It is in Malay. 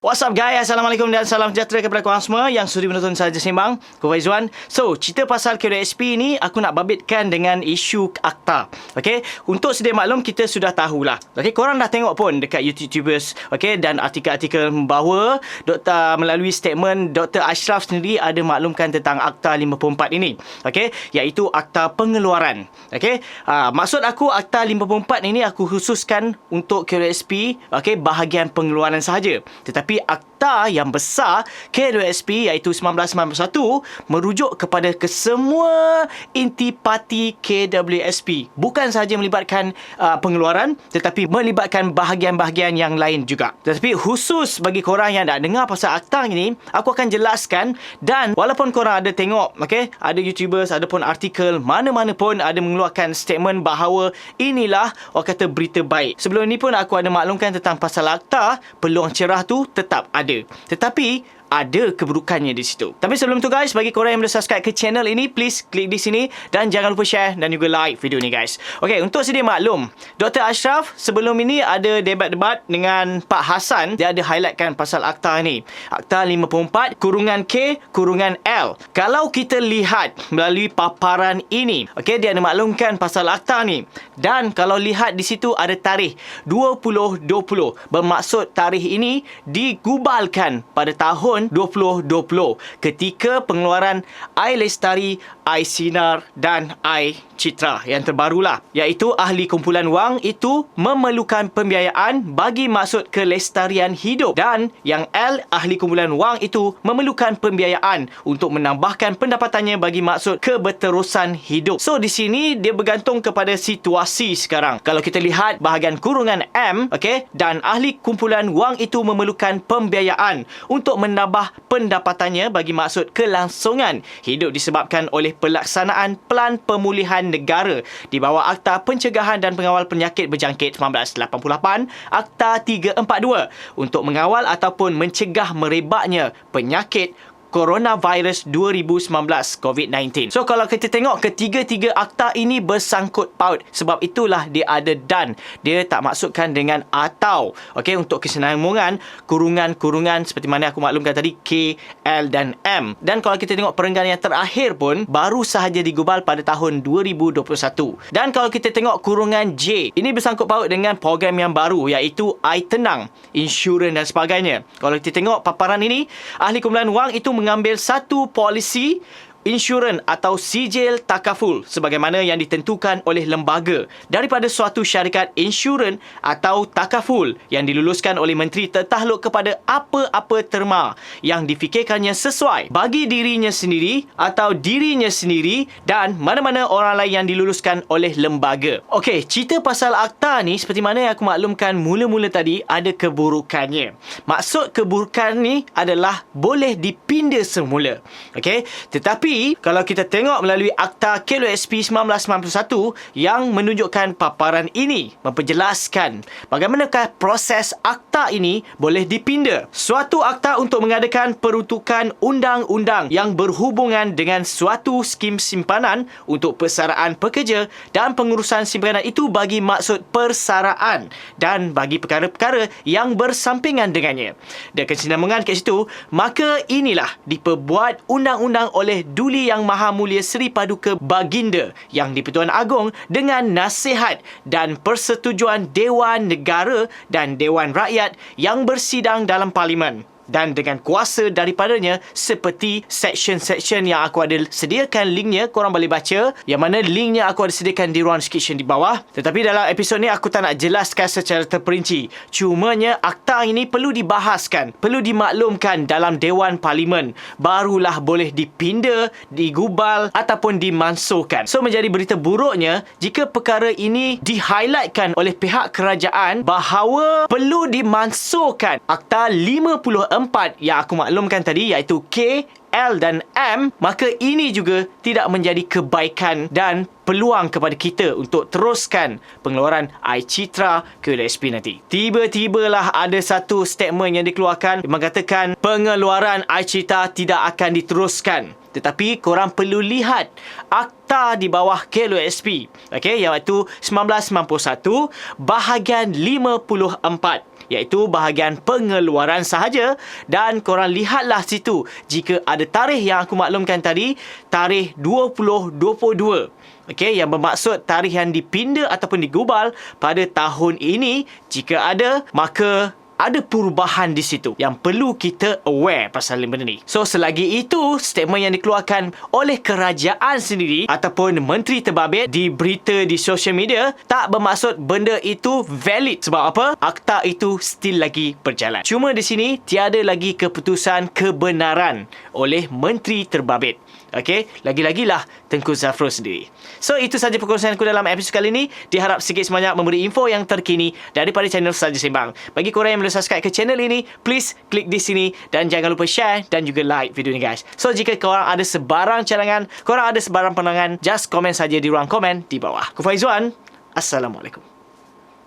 What's up guys, Assalamualaikum dan salam sejahtera kepada korang semua yang sudi menonton Saja Sembang. Aku Faizwan. So, cerita pasal KWSP ni aku nak babitkan dengan isu akta. Okay, untuk sedia maklum kita sudah tahulah. Okay, korang dah tengok pun dekat YouTubers, okay, dan artikel-artikel bahawa melalui statement Dr. Ashraf sendiri ada maklumkan tentang Akta 54 ini. Okay, iaitu Akta Pengeluaran. Okay, maksud aku Akta 54 ini aku khususkan untuk KWSP, okay, bahagian pengeluaran sahaja. Tetapi akta yang besar KWSP iaitu 1991 merujuk kepada kesemua intipati KWSP. Bukan sahaja melibatkan pengeluaran tetapi melibatkan bahagian-bahagian yang lain juga. Tetapi khusus bagi korang yang nak dengar pasal akta ini, aku akan jelaskan. Dan walaupun korang ada tengok, okay, ada YouTubers, ada pun artikel, mana-mana pun ada mengeluarkan statement bahawa inilah orang kata berita baik. Sebelum ini pun aku ada maklumkan tentang pasal akta, peluang cerah tu tetap ada. Tetapi ada keburukannya di situ. Tapi sebelum tu guys, bagi korang yang belum subscribe ke channel ini, please klik di sini dan jangan lupa share dan juga like video ni guys. Okey, untuk sedia maklum, Dr. Ashraf sebelum ini ada debat-debat dengan Pak Hassan. Dia ada highlightkan pasal akta ni. Akta 54 kurungan K kurungan L. Kalau kita lihat melalui paparan ini, okey, dia ada maklumkan pasal akta ni. Dan kalau lihat di situ ada tarikh 2020. Bermaksud tarikh ini digubalkan pada tahun 2020 ketika pengeluaran Air Lestari, Air Sinar dan Air Citra yang terbarulah, iaitu ahli kumpulan wang itu memerlukan pembiayaan bagi maksud kelestarian hidup, dan yang L, ahli kumpulan wang itu memerlukan pembiayaan untuk menambahkan pendapatannya bagi maksud keberterusan hidup. So di sini dia bergantung kepada situasi sekarang. Kalau kita lihat bahagian kurungan M, okey, dan ahli kumpulan wang itu memerlukan pembiayaan untuk menambah pendapatannya bagi maksud kelangsungan hidup disebabkan oleh pelaksanaan Pelan Pemulihan Negara di bawah Akta Pencegahan dan Pengawal Penyakit Berjangkit 1988, Akta 342 untuk mengawal ataupun mencegah merebaknya penyakit Coronavirus 2019 COVID-19. So kalau kita tengok ketiga-tiga akta ini bersangkut paut. Sebab itulah dia ada dan. Dia tak maksudkan dengan atau. Okey, untuk kesenambungan kurungan-kurungan seperti mana aku maklumkan tadi K, L dan M. Dan kalau kita tengok perenggan yang terakhir pun baru sahaja digubal pada tahun 2021. Dan kalau kita tengok kurungan J, ini bersangkut paut dengan program yang baru iaitu Air Tenang, insurans dan sebagainya. Kalau kita tengok paparan ini, ahli kumpulan wang itu mengambil satu polisi insurans atau sijil takaful sebagaimana yang ditentukan oleh lembaga daripada suatu syarikat insurans atau takaful yang diluluskan oleh Menteri Tertakluk kepada apa-apa terma yang difikirkannya sesuai bagi dirinya sendiri atau dirinya sendiri dan mana-mana orang lain yang diluluskan oleh lembaga. Okey, cerita pasal akta ni seperti mana yang aku maklumkan mula-mula tadi ada keburukannya. Maksud keburukan ni adalah boleh dipinda semula. Okey, tetapi kalau kita tengok melalui Akta KWSP 1991 yang menunjukkan paparan ini memperjelaskan bagaimanakah proses akta ini boleh dipinda. Suatu akta untuk mengadakan peruntukan undang-undang yang berhubungan dengan suatu skim simpanan untuk persaraan pekerja dan pengurusan simpanan itu bagi maksud persaraan dan bagi perkara-perkara yang bersampingan dengannya. Dan kesinambungan kat situ, maka inilah diperbuat undang-undang oleh Duli Yang Maha Mulia Seri Paduka Baginda Yang di-Pertuan Agong dengan nasihat dan persetujuan Dewan Negara dan Dewan Rakyat yang bersidang dalam Parlimen. Dan dengan kuasa daripadanya seperti section-section yang aku ada sediakan linknya, korang boleh baca, yang mana linknya aku ada sediakan di ruang description di bawah. Tetapi dalam episod ni aku tak nak jelaskan secara terperinci. Cumanya akta ini perlu dibahaskan, perlu dimaklumkan dalam Dewan Parlimen, barulah boleh dipinda, digubal ataupun dimansuhkan. So menjadi berita buruknya jika perkara ini di-highlightkan oleh pihak kerajaan bahawa perlu dimansuhkan Akta 54 yang aku maklumkan tadi iaitu K, L dan M, maka ini juga tidak menjadi kebaikan dan peluang kepada kita untuk teruskan pengeluaran Air Citra KWSP nanti. Tiba-tibalah ada satu statement yang dikeluarkan yang mengatakan pengeluaran Air Citra tidak akan diteruskan. tetapi korang perlu lihat akta di bawah KLOSP, okey, iaitu 1991 bahagian 54, iaitu bahagian pengeluaran sahaja, dan korang lihatlah situ jika ada tarikh yang aku maklumkan tadi, tarikh 2022. Okey, yang bermaksud tarikh yang dipinda ataupun digubal pada tahun ini. Jika ada, maka ada perubahan di situ yang perlu kita aware pasal benda ni. So, selagi itu statement yang dikeluarkan oleh kerajaan sendiri ataupun menteri terbabit di berita di social media tak bermaksud benda itu valid. Sebab apa? Akta itu still lagi berjalan. Cuma di sini tiada lagi keputusan kebenaran oleh menteri terbabit. Okey, lagi-lagilah Tengku Zafrul sendiri. So, itu sahaja perkongsian aku dalam episod kali ini. Diharap sikit sebanyak memberi info yang terkini daripada channel Saja Sembang. Bagi korang yang belum subscribe ke channel ini, please klik di sini dan jangan lupa share dan juga like video ni guys. So, jika korang ada sebarang cadangan, korang ada sebarang pandangan, just komen saja di ruang komen di bawah. Aku Faizwan. Assalamualaikum.